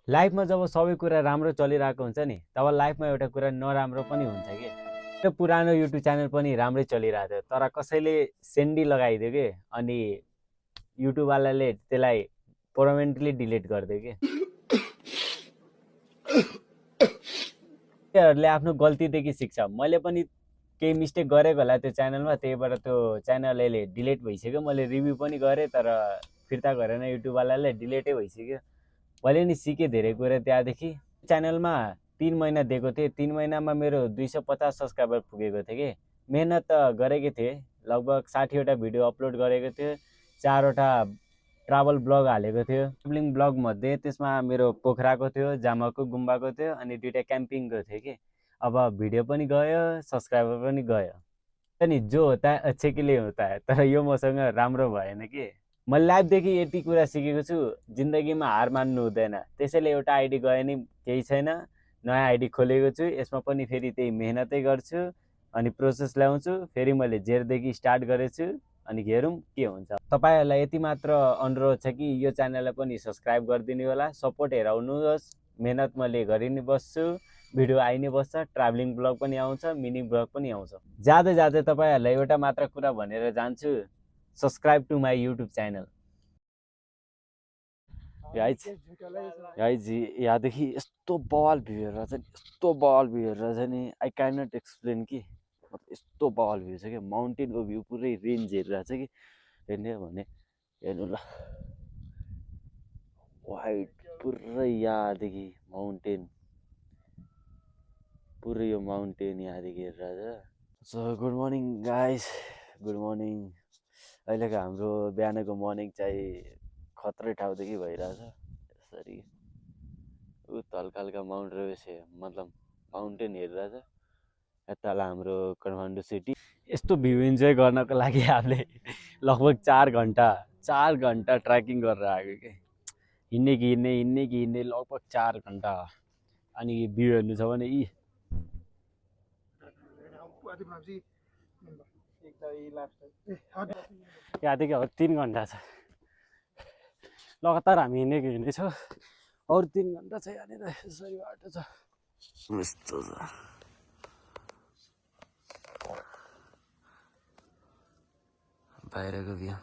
लाइफमा जब सबै कुरा राम्रो चलिरहेको हुन्छ नि तब लाइफमा एउटा कुरा नराम्रो पनि हुन्छ कि त्यो पुरानो युट्युब च्यानल पनि राम्रै चलिरहेको थियो तर कसैले सेन्डी लगाइदियो कि अनि युट्युबवालाले त्यसलाई पर्मानेन्टली डिलिट गरिदियो कि त्यसहरूले आफ्नो गल्तीदेखि सिक्छ मैले पनि केही मिस्टेक गरेको होला त्यो च्यानलमा त्यहीबाट त्यो च्यानल अहिले डिलिट भइसक्यो मैले रिभ्यू पनि गरेँ तर फिर्ता गरेन युट्युबवालाले डिलिटै भइसक्यो मैले नि सिकेँ धेरै कुरा त्यहाँदेखि च्यानलमा 3 महिना दिएको थिएँ 3 महिनामा मेरो 250 सब्सक्राइबर पुगेको थियो कि मेहनत त गरेकै थिएँ लगभग 60वटा भिडियो अपलोड गरेको थियो 4वटा ट्राभल ब्लग हालेको थियो ट्राभलिङ ब्लग मध्ये त्यसमा मेरो पोखराको थियो जामाको गुम्बाको थियो अनि 2टा क्याम्पिङको थियो कि अब भिडियो पनि गयो सब्सक्राइबर पनि गयो अनि जो होता है अच्छे के लिए होता है तर यो मसँग राम्रो भएन कि मैले लाइफदेखि यति कुरा सिकेको छु जिन्दगीमा हार मान्नु हुँदैन त्यसैले एउटा आइडी गए नि केही छैन नयाँ आइडी खोलेको छु यसमा पनि फेरि त्यही मेहनतै गर्छु अनि प्रोसेस ल्याउँछु फेरि मैले जेरोदेखि स्टार्ट गरेछु अनि हेरौँ के हुन्छ तपाईँहरूलाई यति मात्र अनुरोध छ कि यो च्यानललाई पनि सब्सक्राइब गरिदिनु होला सपोर्ट हेराउनुहोस् मेहनत मैले गरि नै बस्छु भिडियो आइ नै बस्छ ट्राभलिङ ब्लग पनि आउँछ मिनी ब्लग पनि आउँछ जाँदै जाँदै तपाईँहरूलाई एउटा मात्र कुरा भनेर जान्छु subscribe to my YouTube channel guys यहाँदेखि यस्तो बवाल भ्यू हेरेर चाहिँ यस्तो बवाल भ्यू हेरेर चाहिँ नि आई क्यान नट एक्सप्लेन कि यस्तो बवाल भ्यू छ कि माउन्टेनको भ्यू पुरै रेन्ज हेरेर चाहिँ कि हेर्ने भने हेर्नु ल वाइट पुरै यहाँदेखि माउन्टेन पुरै यो माउन्टेन यहाँदेखि हेरेर so good morning guys good morning अहिलेको हाम्रो बिहानको मर्निङ चाहिँ खत्रै ठाउँदेखि भइरहेछ यसरी ऊ हल्का हल्का माउन्ट रेभेस मतलब माउन्टेन हेरिरहेछ यता हाम्रो काठमाडौँ सिटी यस्तो भ्यू इन्जोय गर्नको लागि हामीले लगभग 4 घन्टा ट्रेकिङ गरेर आएको कि हिँड्ने कि हिँड्ने लगभग 4 घन्टा अनि भ्यू हेर्नु छ भने यी यहाँदेखि अब 3 घन्टा छ लगातार हामी हिँड्नेछौँ अरू 3 घन्टा छ यहाँनिर यसरी बाटो छ यस्तो छ बाहिरको भ्यू